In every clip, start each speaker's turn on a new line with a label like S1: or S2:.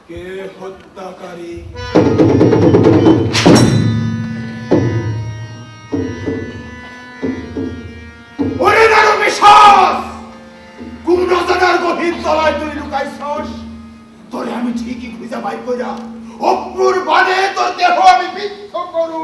S1: কে হত্যাকারী? ওরে নারবিশ্বাস, কুমড়াজানার গভীর তলায় তুই লুকাইছস। তোরে আমি ঠিকই খুঁজে বাই কইরা অপ্রুর বাদে তোর দেহ আমি বিদ্ধ করু।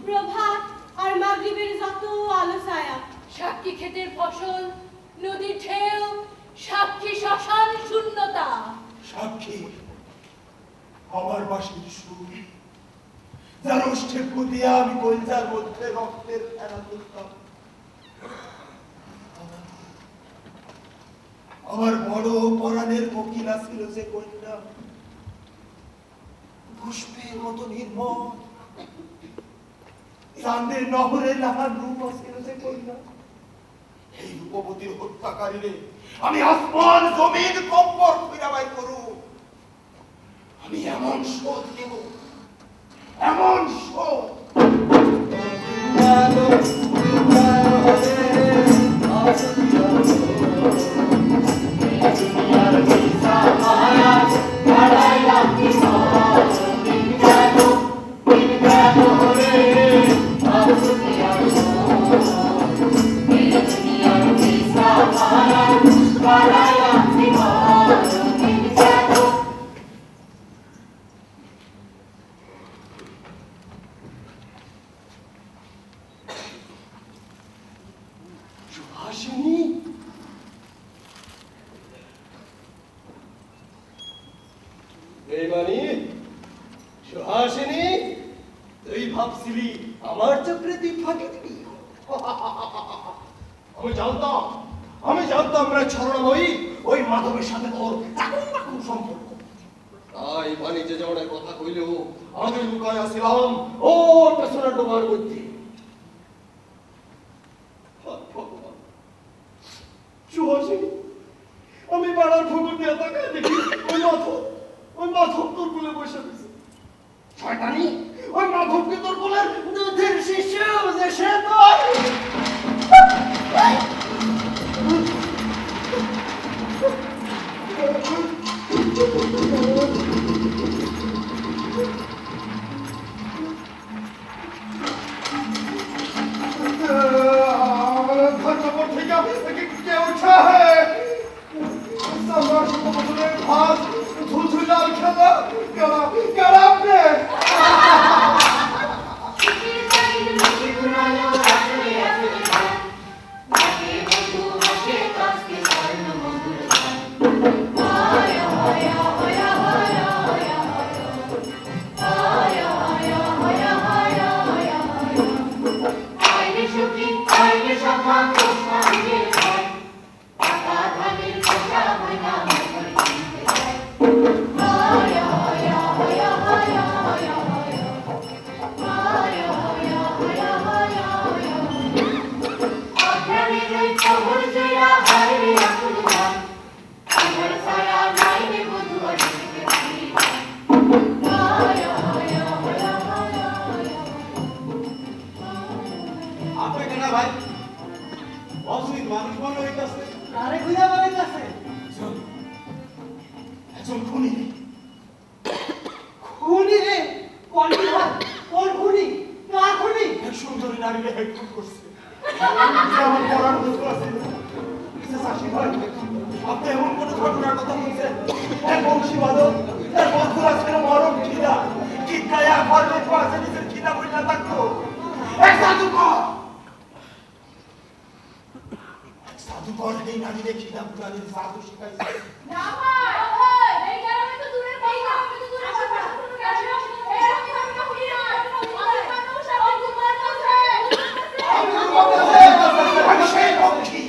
S2: প্রভাত আর মাগরিবের যত আলো ছায়া,
S3: সাক্ষী ক্ষেতের ফসল, নদীর ঢেউ, সাক্ষী শ্মশান শূন্যতা।
S1: সাক্ষী আমার বাসির সুর, যার ওষ্ঠে ফুদিয়া আমি কলজার মধ্যে রক্তের ফেনা তুলতাম। আমার বড় পরাণের কোকিলা ছিল যে কন্যা, পুষ্পের মতো নির্মল, চাঁদের নহরে লাহার রূপ ছিল যে কন্যা। এই রূপবতীর হত্যাকারীরে আমি আসমান জমিন কম্পর ফিরা বাই করু। আমি এমন শোধ নেব, এমন শোধ।
S4: সুহাসিনী, তুই ভাবছিলি আমার চক্রে তুই ফাঁকি দিবি?
S1: আমি জানতাম না ছরণাময়ী ওই মাধবের সাথে তোর এরকম সম্পর্ক।
S4: তাই বাণিজ্য যাওয়ার কথা কইলেও আমি লুকায় আসিলাম ও পেছনে ডোবার মধ্যে। সুহাসিনী, আমি পাড়ার ফুকুর দিয়ে তাকায় দেখি ওই মাধব তোর কোলে বসে রয়েছে। শয়তানি, ওই মাধবকে তোর কোলের দুধের শিশু যে সে তোর
S1: সুন্দরী নারীকে হেডফুট করছে আমার পড়ার মতো আছে শাসী ভাই আপনি এমন কোন ঘটনার কথা বলছেন এক বংশীবাদক তার বন্ধুরা ছিল মরম খিদা চিৎকায় পারলে পাশে নিজের খিদা বই না থাকতো এক জাদুকর এই নারীরে খিদা বুড়ালির জাদু শিখাইছে
S3: না ভাই এই গ্রামে তো দূরের কথা
S1: আমি সেই বংশী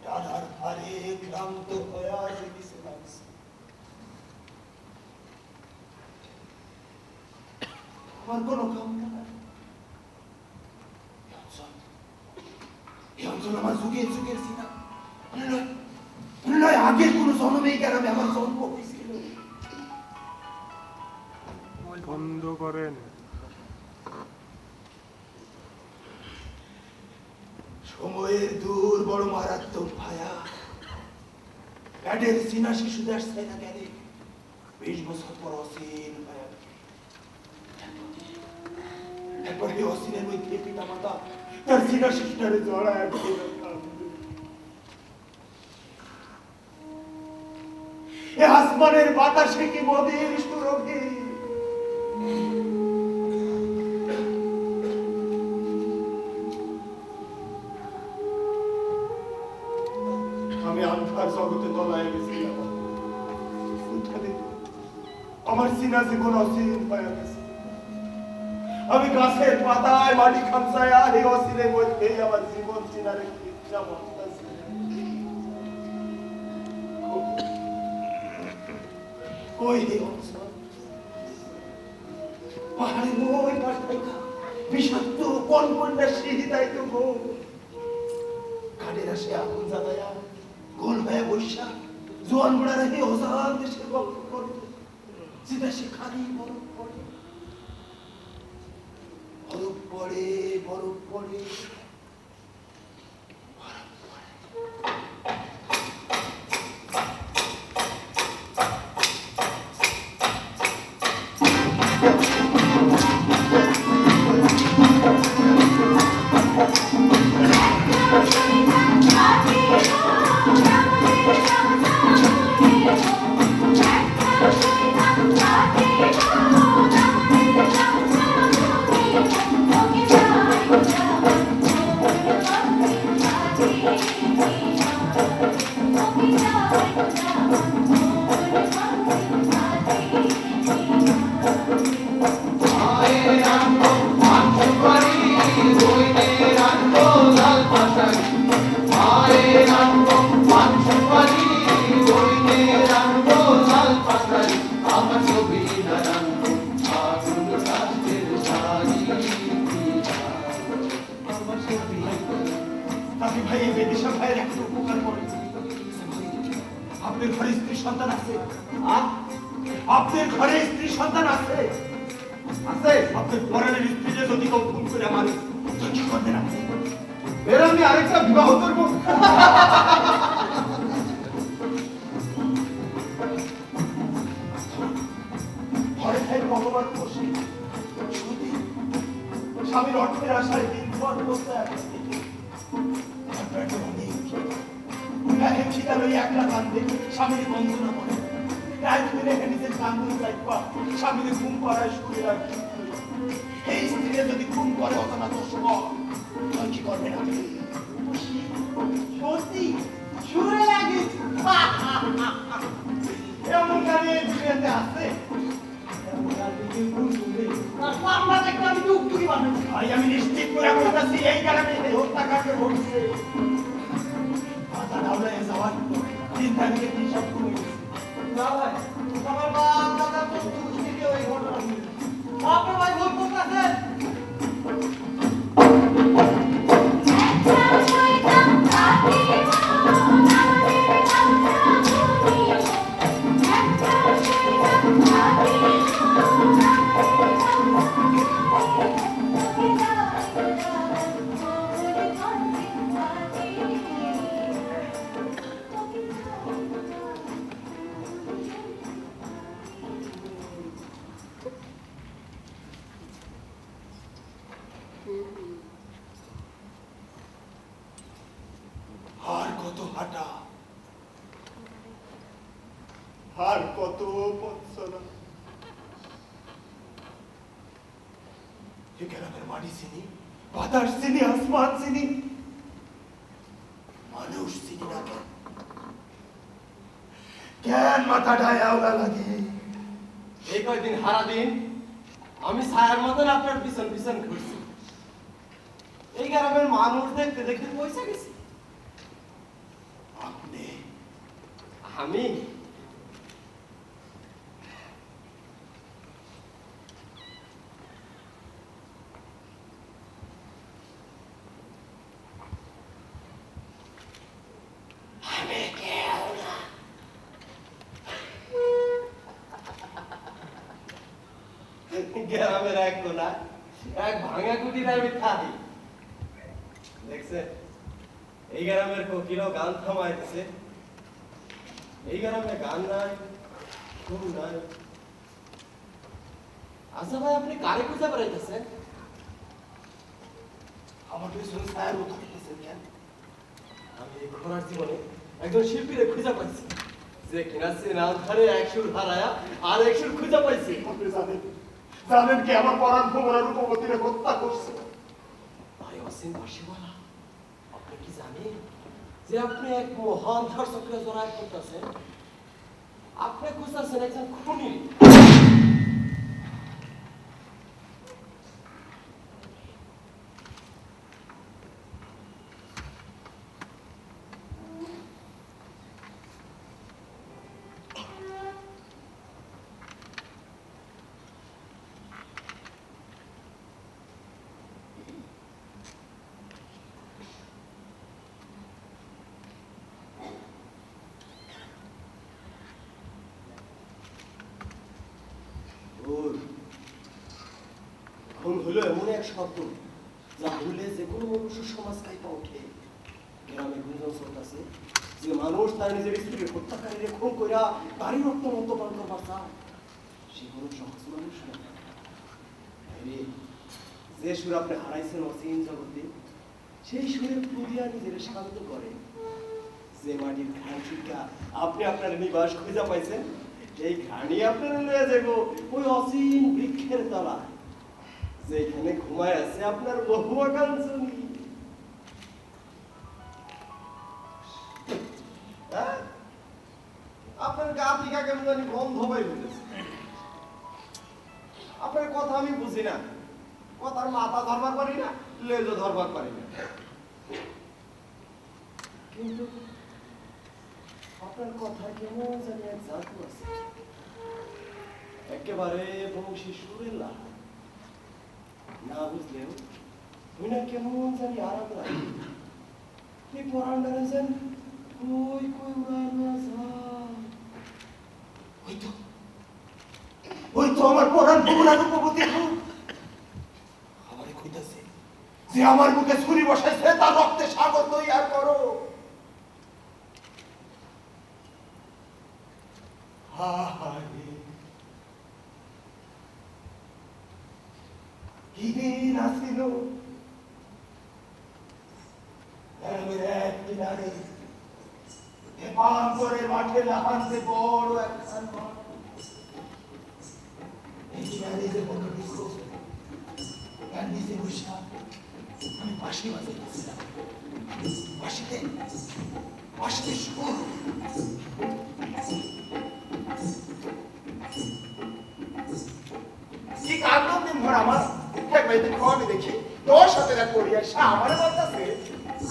S1: ডানার ভারে ক্লান্ত হয়ে আসে নিচে নামছে আমার কোনো কামনা নাই এই অঞ্চল আমার যুগের যুগের সিনা নয় আগের কোন জন্মে এই গ্রামে আমার জন্ম হয়েছিল
S5: বন্ধ করেন
S1: সময়ের দূর বড় মারাত্মক ভায়া প্যাটের সিনা শিশুদের সাইনা গেলে 20 বছর পর অসীন ভায়া একবার এই অসীনের মধ্যে পিতা মাতা তার সিনা শিশুটারে জড়ায় এ আসমানের বাতাসে কি মদির সুরভি আমি আন্ধার জগতে তলায় গেছি আমার সিনা জীবন অসীম হয়ে গেছে আমি গাছের পাতায় মাটি খামসায় এই অসীনের মধ্যেই আমার জীবন সিনারে ইচ্ছা বসতেছে ওই হে অঞ্চল পাহাড়ের ওই পাশ থেকে বিষাক্ত কোন কন্যা সিহিতাই তো গো কাঠের আসে আগুন জ্বালায়া গোল হয়ে বৈশা জোয়ান বুড়া রেখে অজান দেশের গল্প করে যেটা সে খালি বরফ পড়ে বরফ পড়ে বরফ পড়ে আপনার ঘরে স্ত্রী সন্তান আছে? আপনার ঘরে স্ত্রী সন্তান আছে? আছে? আপনার পরের স্ত্রীকে যদি কেউ খুন করে মারে তো কি করবেন আপনি? এর আমি আরেকটা বিবাহ করব। ঘরে খাই ভগবান বসে সতী স্বামীর অর্থের আশায় দিন পর বসে আছে। স্বামীর বন্ধনা করে নিজের কান্দন চাইবা স্বামীর ঘুম করায় শুনে রাখি এই স্ত্রী যদি ঘুম করে অতনা দোষ কি করবেন আপনি? সত্যি শুনে লাগে এমন গাড়ি এই দুনিয়াতে আছে আমি নিশ্চিত করে বলতেছি এই কারণে হত্যাকাণ্ড ঘটছে। যাওয়ার চিন্তা নিয়ে কি সব করে না ভাই আমার বাপ দাদা তো দুষ্কৃতি ওই ঘটনা আপনার ভাই ভুল করতেছেন। আর কত হাঁটা, আর কত পথ চলা। এই গ্রামের মাটি চিনি, বাতাস চিনি, আসমান চিনি, মানুষ চিনি না কেন? কেন মাথাটায় আওলা লাগে?
S4: এই কয়দিন হারা দিন আমি ছায়ার মতন আপনার পিছন পিছন ঘুরছি। এই গ্রামের মানুষ দেখতে দেখতে পয়সা গেছি।
S1: আপনি?
S4: আমি গ্রামের এক কোনা এক ভাঙা কুটির আমি থাকি। দেখছেন এই গ্রামের কোকিলও গান থামাইতেছে। এই গ্রামে গান নাই, সুর নাই। আচ্ছা ভাই, আপনি কারে খুঁজে বেড়াইতেছেন?
S1: আমার পিছনে ছায়ার মতো হইতেছেন কেন?
S4: আমি এই ঘোড়ার জীবনে একজন শিল্পীরে খুঁজে পাইছি, যে কিনা সিনাল ধারে এক সুর হারায়া আর এক সুর খুঁজে পাইছি।
S1: আপনি জানেন, জানেন কি আমার পরাণ ভোমরা রূপবতীরে হত্যা করছে?
S4: ভাই অসীম বাসিওয়ালা, আপনি কি জানেন যে আপনি এক মহান ধার চক্রে জড়ায় করতেছেন? আপনি খুঁজতেছেন একজন খুনি। খুন হলো এমন এক শব্দ যা হলে যে কোনো মানুষের সমাজ কাইপা ওঠে। গ্রামে গুঞ্জন চলতেছে যে মানুষ তার নিজের স্ত্রীর হত্যাকারীরে খুন কইরা তারই রক্ত মদ্যপান করবার চায়। সে কোনো সহজ মানুষ না। যে সুর আপনি হারাইছেন অসীম জগতে, সেই সুরে পুরিয়া নিজের শান্ত করে। যে মাটির ঘান শিক্ষা আপনি আপনার নিবাস খুঁজে পাইছেন, সেই ঘানি আপনার লয়ে যাব ওই অসীম বৃক্ষের তলায়, যেখানে ঘুমায় আছে আপনার বহুয়া কাঞ্চনী। আপনার গা থেকে কেমন জানি গন্ধ বাইর হইতেছে। আপনার কথা আমি বুঝি না, কথার মাথা ধরবার পারি না, লেজও ধরবার পারি না। কিন্তু আপনার কথা কেমন জানি এক জাদু আছে, একেবারে বংশী সুরের লাল। না বুঝলেও না কেমন জানি আরাম লাগে। এই পরান্ডারে যেন কই কই উড়ানো যায়।
S1: ওই তো আমার পরাণ ভোমরা রূপবতী আমারে কইতাছে যে আমার বুকে ছুরি বসাইছে, তার রক্তে সাগর তৈয়ার করো। কি দিন আসিল এক কিনারে হেমাঙ্গরের মাঠে লাহানতে বড় একখান মাঠ। এই কিনারে যে বড় বৃক্ষ, তার নিচে বসে আমি বাঁশি বাজাইতেছিলাম। বাঁশিতে বাঁশিতে সুর। কি কাণ্ড নিম্ভর আমার খেপাইতে খাওয়াবে দেখি 10 হাতেরা করিয়া সে আমার বলতেছে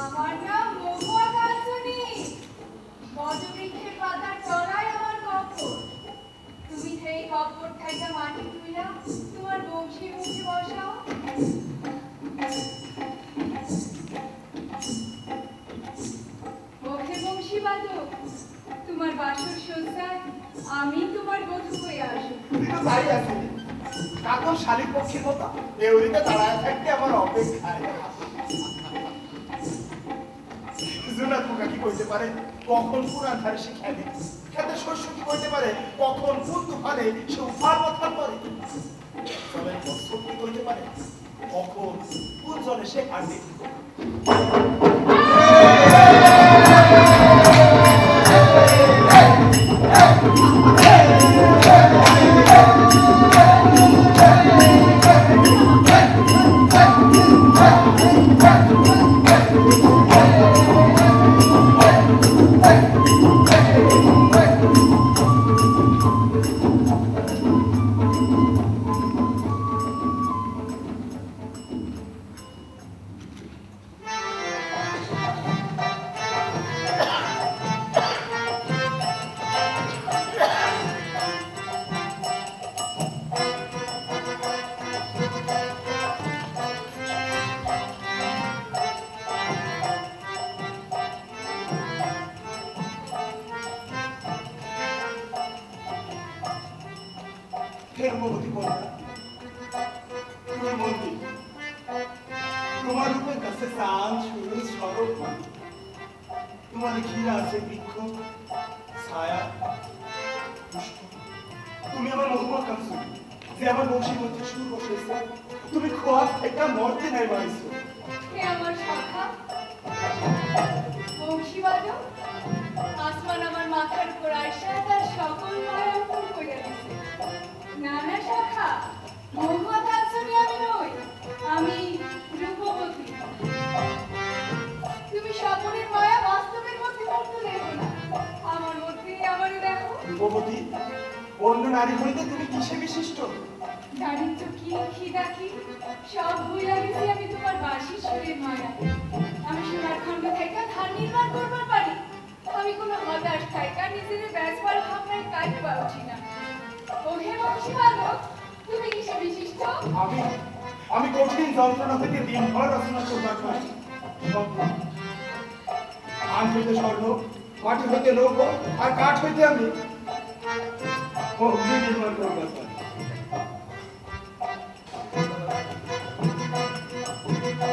S3: আমার নাম মহুয়া কাঞ্চনী। বটবৃক্ষের পাতার তলায় আমার কবর। তুমি সেই কবর থেকে মাটি তুইলা তোমার বংশী মুখে বসাও। মুখে বংশী বাদক, তোমার বাসর সজ্জায় আমি তোমার বধূ হয়ে আসি।
S1: তুই তো তাই আছিস, কাকর শালিক পক্ষীর মতো দেউরিতে দাঁড়ায় থাকতে আমার অপেক্ষায়। জুনাত পোকা কি কইতে পারে কখন পুরান ধারে সে খেলে, খেতে শস্য কি কইতে পারে কখন কোন তুফানে সে উফার মাথা করে, জলের বস্ত্র কি কইতে পারে কখন কোন জলে সে হাঁটে। রূপবতী কন্যা, তুমি মন্দির, তোমার রূপের কাছে চাঁদ সূর্য সরব মানে, তোমার ঘিরে আছে বৃক্ষ ছায়া পুষ্প। তুমি আমার মহুয়া কাঞ্চন, যে আমার বংশীর মধ্যে সুর বসেছে, তুমি খোয়া থেকে মরতে নাই মারিছো।
S3: হে আমার সখা বংশীবাদক, আসমান আমার মাথার উপর আইসা তার সকল মায়া অর্পণ করিয়া দিছে। না না সখা, মহুয়া কাঞ্চনী আমি নই, আমি রূপবতী। তুমি স্বপনের মায়া বাস্তবের মধ্যে মরতে দেখো না, আমার মধ্যেই আমারই দেখো।
S1: রূপবতী, অন্য নারী হইতে তুমি কিসে বিশিষ্ট?
S3: দারিদ্র কি খিদা কি সব ভুইলা গেছি আমি তোমার বাঁশি সুরের মায়া। আমি সোনার খণ্ড থেকে ধান নির্মাণ করবার পারি, আমি কোনো হতাশ থাইকা নিজের ব্যাসবার ভাবনায় কাটবা উঠি না। ও হে বংশীবাদক, তুমি কিসে বিশিষ্ট?
S1: আমি কঠিন যন্ত্রণা থেকে দিনভর রচনা করবার পারি। ধান হইতে স্বর্ণ, মাটি হইতে লৌহ, আর কাঠ হইতে আমি অগ্নি নির্মাণ করবার পারি।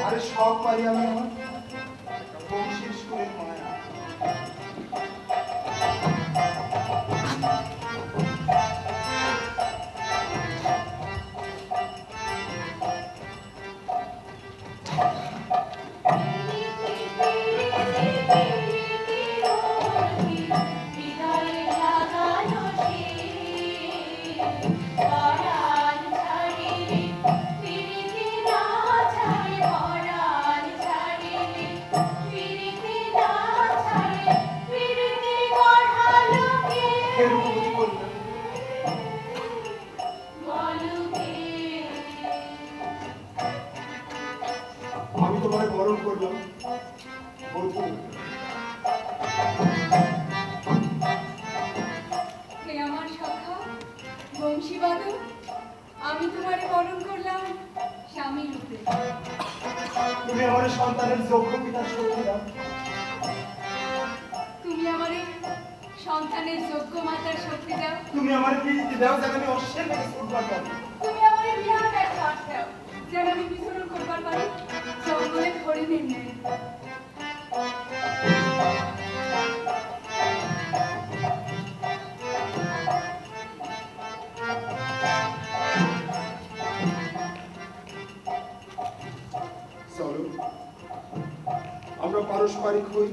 S1: আরে সব পারি আমি আমার বংশীর সুরের মায়া। আমি তোমায় বরণ করলাম বধূ।
S3: হে আমার সখা বংশীবাদক, আমি তোমারে বরণ করলাম স্বামী রূপে।
S1: তুমি আমার সন্তানের যোগ্য পিতার শক্তি দাও।
S3: তুমি আমারে সন্তানের যোগ্য মাতার শক্তি দাও।
S1: তুমি আমার প্রীতি দাও যেন আমি অশ্বের থেকে ছুটবার পারি।
S3: তুমি আমারে বিরাট এক শ্বাস দাও যেন আমি বিচরণ করবার পারি জঙ্গলে হরিণের ন্যায়।
S1: চলো আমরা পারস্পরিক হই।